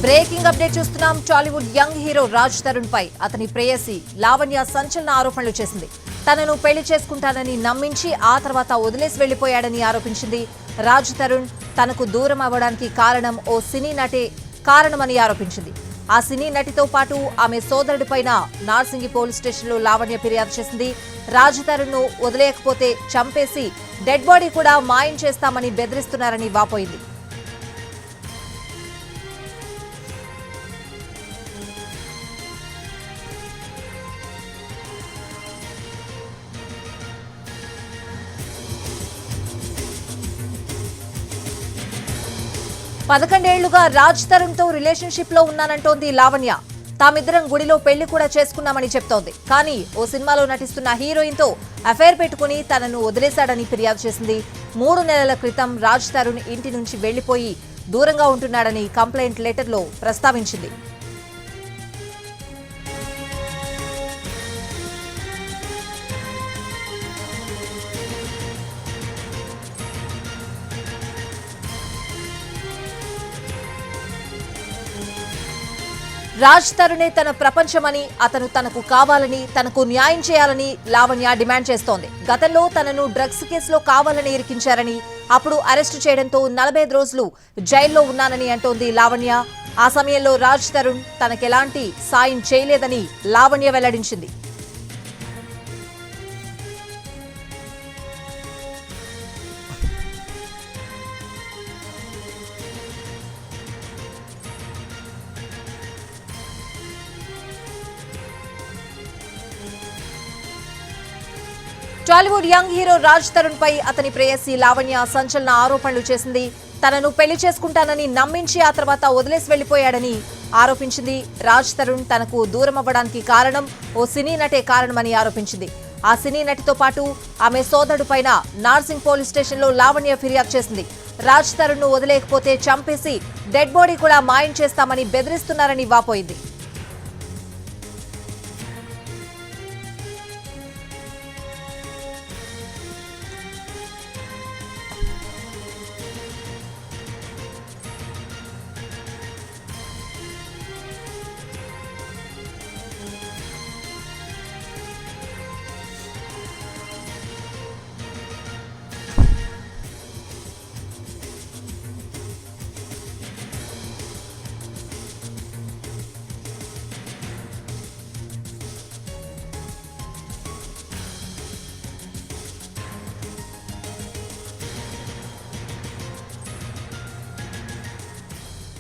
Breaking update చూస్తున్నాం. Tollywood young hero Raj Tarun పై అతని ప్రేయసి లావణ్య సంచలన ఆరోపణలు చేసింది. తనను పెళ్లి చేసుకుంటానని నమ్మించి ఆ తర్వాత వదిలేసి వెళ్లిపోయాడని ఆరోపించింది. రాజ్ తరుణ్ తనకు దూరం అవ్వడానికి కారణం ఓ సినీ నటే కారణమని ఆరోపించింది. ఆ సినీ నటితో పాటు ఆమె సోదరుడిపైన నార్సింగి పోలీస్ స్టేషన్లో లావణ్య ఫిర్యాదు చేసింది. రాజ్ తరుణ్ ను వదిలేయకపోతే చంపేసి డెడ్ బాడీ కూడా మాయం చేస్తామని బెదిరిస్తున్నారని వాపోయింది. పదకొండేళ్లుగా రాజ్ తరుణ్ తో రిలేషన్షిప్ లో ఉన్నానంటోంది లావణ్య. తామిద్దరం గుడిలో పెళ్లి కూడా చేసుకున్నామని చెప్తోంది. కానీ ఓ సినిమాలో నటిస్తున్న హీరోయిన్ తో అఫైర్ పెట్టుకుని తనను వదిలేశాడని ఫిర్యాదు చేసింది. 3 నెలల క్రితం రాజ్ తరుణ్ ఇంటి నుంచి వెళ్లిపోయి దూరంగా ఉంటున్నాడని కంప్లైంట్ లెటర్ లో ప్రస్తావించింది. రాజ్ తరుణే తన ప్రపంచమని, అతను తనకు కావాలని, తనకు న్యాయం చేయాలని లావణ్య డిమాండ్ చేస్తోంది. గతంలో తనను డ్రగ్స్ కేసులో కావాలని ఇరికించారని, అప్పుడు అరెస్టు చేయడంతో 45 రోజులు జైల్లో ఉన్నానని అంటోంది లావణ్య. ఆ సమయంలో రాజ్ తరుణ్ తనకెలాంటి సాయం చేయలేదని లావణ్య వెల్లడించింది. టాలీవుడ్ యంగ్ హీరో రాజ్ తరుణ్ పై అతని ప్రేయసి లావణ్య సంచలన ఆరోపణలు చేసింది. తనను పెళ్లి చేసుకుంటానని నమ్మించి ఆ తర్వాత వదిలేసి వెళ్లిపోయాడని ఆరోపించింది. రాజ్ తరుణ్ తనకు దూరం అవ్వడానికి కారణం ఓ సినీ నటే కారణమని ఆరోపించింది. ఆ సినీ నటితో పాటు ఆమె సోదరుడు పైన నార్సింగ్ పోలీస్ స్టేషన్లో లావణ్య ఫిర్యాదు చేసింది. రాజ్ తరుణ్ ను వదిలేకపోతే చంపేసి డెడ్ బాడీ కూడా మాయం చేస్తామని బెదిరిస్తున్నారని వాపోయింది.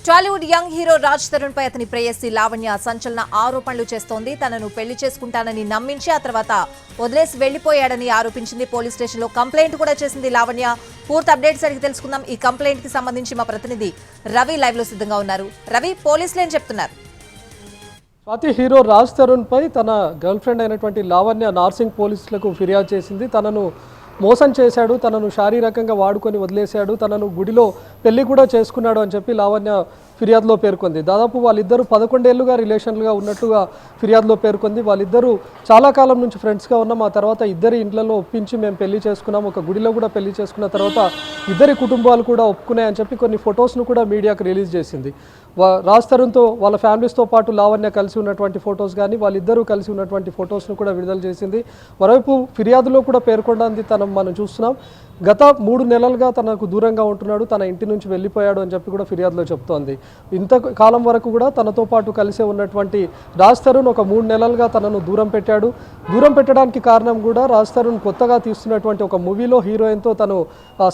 టాలీవుడ్ యంగ్ హీరో రాజ్ తరుణ్ పై అతని ప్రేయసి లావణ్య సంచలన ఆరోపణలు చేస్తోంది. తనను పెళ్లి చేసుకుంటానని నమ్మించి ఆ తర్వాత వదిలేసి వెళ్లిపోయాడని ఆరోపించింది. పోలీస్ స్టేషన్ లో కంప్లైంట్ కూడా చేసింది లావణ్య. పూర్తి అప్డేట్స్ అడిగి తెలుసుకుందాం. ఈ కంప్లైంట్ కి సంబంధించి మా ప్రతినిధి రవి లైవ్ లో సిద్ధంగా ఉన్నారు. రవి, పోలీసులు ఏం చెప్తున్నారు? స్వాతి, హీరో రాజ్ తరుణ్ పై తన గర్ల్ ఫ్రెండ్ అయినటువంటి లావణ్య నార్సింగ్ పోలీసులకు ఫిర్యాదు చేసింది. తనను మోసం చేశాడు, తనను శారీరకంగా వాడుకొని వదిలేశాడు, తనను గుడిలో పెళ్లి కూడా చేసుకున్నాడు అని చెప్పి లావణ్య ఫిర్యాదులో పేర్కొంది. దాదాపు వాళ్ళిద్దరూ 11 ఏళ్లుగా రిలేషన్లుగా ఉన్నట్టుగా ఫిర్యాదులో పేర్కొంది. వాళ్ళిద్దరూ చాలా కాలం నుంచి ఫ్రెండ్స్గా ఉన్నాం. ఆ తర్వాత ఇద్దరి ఇంట్లలో ఒప్పించి మేము పెళ్లి చేసుకున్నాం, ఒక గుడిలో కూడా పెళ్లి చేసుకున్న తర్వాత ఇద్దరి కుటుంబాలు కూడా ఒప్పుకున్నాయని చెప్పి కొన్ని ఫొటోస్ను కూడా మీడియాకు రిలీజ్ చేసింది. రాజ్ తరుణ్తో వాళ్ళ ఫ్యామిలీస్తో పాటు లావణ్య కలిసి ఉన్నటువంటి ఫొటోస్ కానీ వాళ్ళిద్దరూ కలిసి ఉన్నటువంటి ఫొటోస్ను కూడా విడుదల చేసింది. మరోవైపు ఫిర్యాదులో కూడా పేర్కొన్నది మనం చూస్తున్నాం. గత 3 నెలలుగా తనకు దూరంగా ఉంటున్నాడు, తన ఇంటి నుంచి వెళ్ళిపోయాడు అని చెప్పి కూడా ఫిర్యాదులో చెప్తోంది. ఇంత కాలం వరకు కూడా తనతో పాటు కలిసే ఉన్నటువంటి రాజ్ తరుణ్ ఒక 3 నెలలుగా తనను దూరం పెట్టాడు. దూరం పెట్టడానికి కారణం కూడా రాజ్ తరుణ్ కొత్తగా తీస్తున్నటువంటి ఒక మూవీలో హీరోయిన్తో తను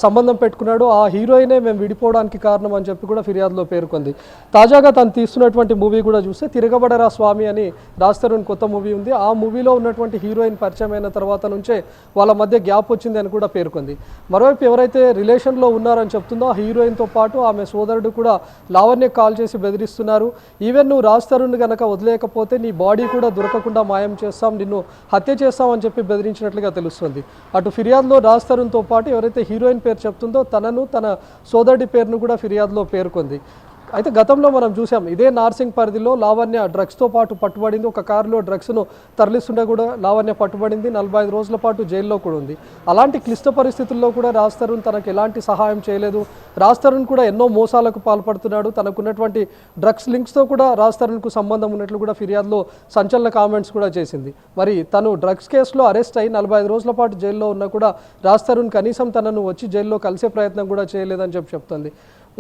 సంబంధం పెట్టుకున్నాడు. ఆ హీరోయినే మేము విడిపోవడానికి కారణం అని చెప్పి కూడా ఫిర్యాదులో పేర్కొంది. తాజాగా తను తీస్తున్నటువంటి మూవీ కూడా చూస్తే తిరగబడరా స్వామి అని రాజ్ తరుణ్ కొత్త మూవీ ఉంది. ఆ మూవీలో ఉన్నటువంటి హీరోయిన్ పరిచయం అయిన తర్వాత నుంచే వాళ్ళ మధ్య గ్యాప్ వచ్చింది అని కూడా పేర్కొంది. మరోవైపు ఎవరైతే రిలేషన్లో ఉన్నారని చెప్తుందో ఆ హీరోయిన్తో పాటు ఆమె సోదరుడు కూడా లావణ్య కాల్ చేసి బెదిరిస్తున్నారు. ఈవెన్ నువ్వు రాజ్ తరుణ్ కనుక వదిలేకపోతే నీ బాడీ కూడా దొరకకుండా మాయం చేస్తాం, నిన్ను హత్య చేస్తామని చెప్పి బెదిరించినట్లుగా తెలుస్తుంది. అటు ఫిర్యాదులో రాజ్ తరుణ్తో పాటు ఎవరైతే హీరోయిన్ పేరు చెప్తుందో తనను తన సోదరుడి పేరును కూడా ఫిర్యాదులో పేర్కొంది. అయితే గతంలో మనం చూసాం ఇదే నార్సింగ్ పరిధిలో లావణ్య డ్రగ్స్తో పాటు పట్టుబడింది. ఒక కారులో డ్రగ్స్ను తరలిస్తుంటే కూడా లావణ్య పట్టుబడింది. 45 రోజుల పాటు జైల్లో కూడా ఉంది. అలాంటి క్లిష్ట పరిస్థితుల్లో కూడా రాజ్ తరుణ్ తనకు ఎలాంటి సహాయం చేయలేదు. రాజ్ తరుణ్ కూడా ఎన్నో మోసాలకు పాల్పడుతున్నాడు. తనకున్నటువంటి డ్రగ్స్ లింక్స్తో కూడా రాజ్ తరుణ్కు సంబంధం ఉన్నట్లు కూడా ఫిర్యాదులో సంచలన కామెంట్స్ కూడా చేసింది. మరి తను డ్రగ్స్ కేసులో అరెస్ట్ అయి 45 రోజుల పాటు జైల్లో ఉన్నా కూడా రాజ్ తరుణ్ కనీసం తనను వచ్చి జైల్లో కలిసే ప్రయత్నం కూడా చేయలేదని చెప్తుంది.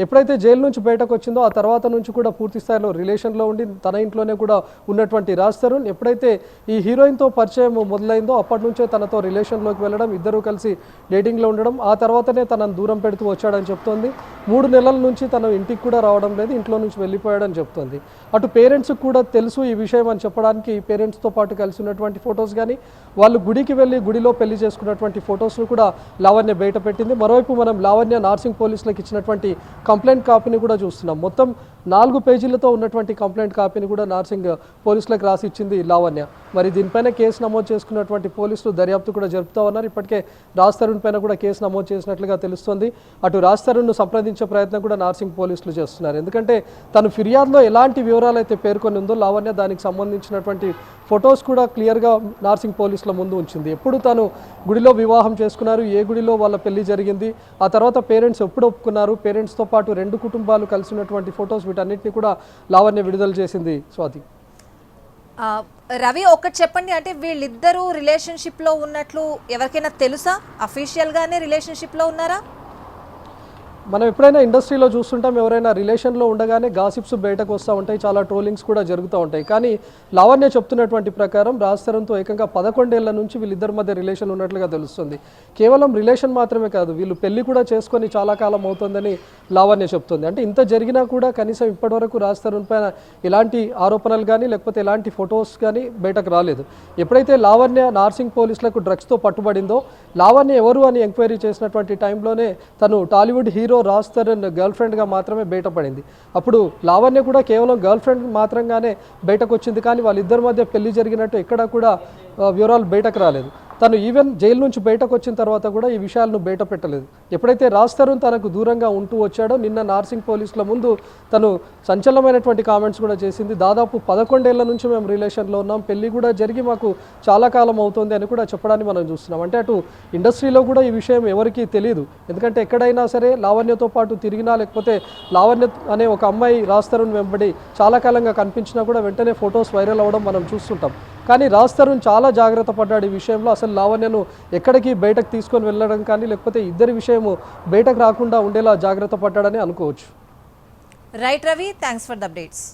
ఎప్పుడైతే జైలు నుంచి బయటకు వచ్చిందో ఆ తర్వాత నుంచి కూడా పూర్తి స్థాయిలో రిలేషన్లో ఉండి తన ఇంట్లోనే కూడా ఉన్నటువంటి రాజ్ తరుణ్ ఎప్పుడైతే ఈ హీరోయిన్తో పరిచయం మొదలైందో అప్పటి నుంచే తనతో రిలేషన్లోకి వెళ్ళడం, ఇద్దరూ కలిసి డేటింగ్లో ఉండడం, ఆ తర్వాతనే తనను దూరం పెడుతూ వచ్చాడని చెప్తోంది. 3 నెలల నుంచి తను ఇంటికి కూడా రావడం లేదు, ఇంట్లో నుంచి వెళ్ళిపోయాడని చెప్తోంది. అటు పేరెంట్స్కి కూడా తెలుసు ఈ విషయం అని చెప్పడానికి పేరెంట్స్తో పాటు కలిసి ఉన్నటువంటి ఫొటోస్ కానీ, వాళ్ళు గుడికి వెళ్ళి గుడిలో పెళ్లి చేసుకున్నటువంటి ఫొటోస్ను కూడా లావణ్య బయట పెట్టింది. మరోవైపు మనం లావణ్య నార్సింగ్ పోలీసులకు ఇచ్చినటువంటి కంప్లైంట్ కాపీని కూడా చూస్తున్నాం. మొత్తం 4 పేజీలతో ఉన్నటువంటి కంప్లైంట్ కాపీని కూడా నార్సింగ్ పోలీసులకు రాసి ఇచ్చింది లావణ్య. మరి దీనిపైన కేసు నమోదు చేసుకున్నటువంటి పోలీసులు దర్యాప్తు కూడా జరుపుతూ ఉన్నారు. ఇప్పటికే రాజ్ తరుణ్ పైన కూడా కేసు నమోదు చేసినట్లుగా తెలుస్తోంది. అటు రాజ్ తరుణ్ను సంప్రదించే ప్రయత్నం కూడా నార్సింగ్ పోలీసులు చేస్తున్నారు. ఎందుకంటే తను ఫిర్యాదులో ఎలాంటి వివరాలు అయితే పేర్కొని ఉందో లావణ్య దానికి సంబంధించినటువంటి ఫొటోస్ కూడా క్లియర్గా నార్సింగ్ పోలీసుల ముందు ఉంచింది. ఎప్పుడు తను గుడిలో వివాహం చేసుకున్నారు, ఏ గుడిలో వాళ్ళ పెళ్లి జరిగింది, ఆ తర్వాత పేరెంట్స్ ఎప్పుడు ఒప్పుకున్నారు, పేరెంట్స్తో పాటు 2 కుటుంబాలు కలిసి ఉన్నటువంటి ఫొటోస్, వీటన్నిటిని కూడా లావణ్య విడుదల చేసింది. స్వాతి, రవి ఒకటి చెప్పండి, అంటే వీళ్ళిద్దరూ రిలేషన్షిప్లో ఉన్నట్లు ఎవరికైనా తెలుసా? అఫీషియల్గానే రిలేషన్షిప్లో ఉన్నారా? మనం ఎప్పుడైనా ఇండస్ట్రీలో చూస్తుంటాం, ఎవరైనా రిలేషన్లో ఉండగానే గాసిప్స్ బయటకు వస్తూ ఉంటాయి, చాలా ట్రోలింగ్స్ కూడా జరుగుతూ ఉంటాయి. కానీ లావణ్య చెప్తున్నటువంటి ప్రకారం రాజ్ తరుణ్తో ఏకంగా 11 ఏళ్ల నుంచి వీళ్ళిద్దరి మధ్య రిలేషన్ ఉన్నట్లుగా తెలుస్తుంది. కేవలం రిలేషన్ మాత్రమే కాదు, వీళ్ళు పెళ్లి కూడా చేసుకొని చాలా కాలం అవుతుందని లావణ్య చెప్తుంది. అంటే ఇంత జరిగినా కూడా కనీసం ఇప్పటివరకు రాజ్ తరుణ్ పైన ఎలాంటి ఆరోపణలు కానీ లేకపోతే ఎలాంటి ఫొటోస్ కానీ బయటకు రాలేదు. ఎప్పుడైతే లావణ్య నార్సింగ్ పోలీసులకు డ్రగ్స్తో పట్టుబడిందో, లావణ్య ఎవరు అని ఎంక్వైరీ చేసినటువంటి టైంలోనే తను టాలీవుడ్ హీరో రాజ్ తరుణ్ గర్ల్ ఫ్రెండ్గా మాత్రమే బయటపడింది. అప్పుడు లావణ్య కూడా కేవలం గర్ల్ ఫ్రెండ్ మాత్రంగానే బయటకు వచ్చింది, కానీ వాళ్ళిద్దరి మధ్య పెళ్లి జరిగినట్టు ఎక్కడా కూడా వివరాలు బయటకు రాలేదు. తను ఈవెన్ జైలు నుంచి బయటకు వచ్చిన తర్వాత కూడా ఈ విషయాలను బయట పెట్టలేదు. ఎప్పుడైతే రాజ్ తరుణ్ తనకు దూరంగా ఉంటూ వచ్చాడో, నిన్న నార్సింగ్ పోలీసుల ముందు తను సంచలనమైనటువంటి కామెంట్స్ కూడా చేసింది. దాదాపు 11 ఏళ్ల నుంచి మేము రిలేషన్లో ఉన్నాం, పెళ్లి కూడా జరిగి మాకు చాలా కాలం అవుతుంది అని కూడా చెప్పడాన్ని మనం చూస్తున్నాం. అంటే అటు ఇండస్ట్రీలో కూడా ఈ విషయం ఎవరికీ తెలియదు. ఎందుకంటే ఎక్కడైనా సరే లావణ్యతో పాటు తిరిగినా లేకపోతే లావణ్య అనే ఒక అమ్మాయి రాజ్ తరుణ్ వెంబడి చాలా కాలంగా కనిపించినా కూడా వెంటనే ఫొటోస్ వైరల్ అవ్వడం మనం చూస్తుంటాం. కానీ రాజ్ తరుణ్ చాలా జాగ్రత్త పడ్డాడు ఈ విషయంలో. అసలు లావణ్యను ఎక్కడికి బయటకు తీసుకొని వెళ్ళడం కానీ లేకపోతే ఇద్దరి విషయము బయటకు రాకుండా ఉండేలా జాగ్రత్త పడ్డాడని అనుకోవచ్చు. Right Ravi, thanks for the updates.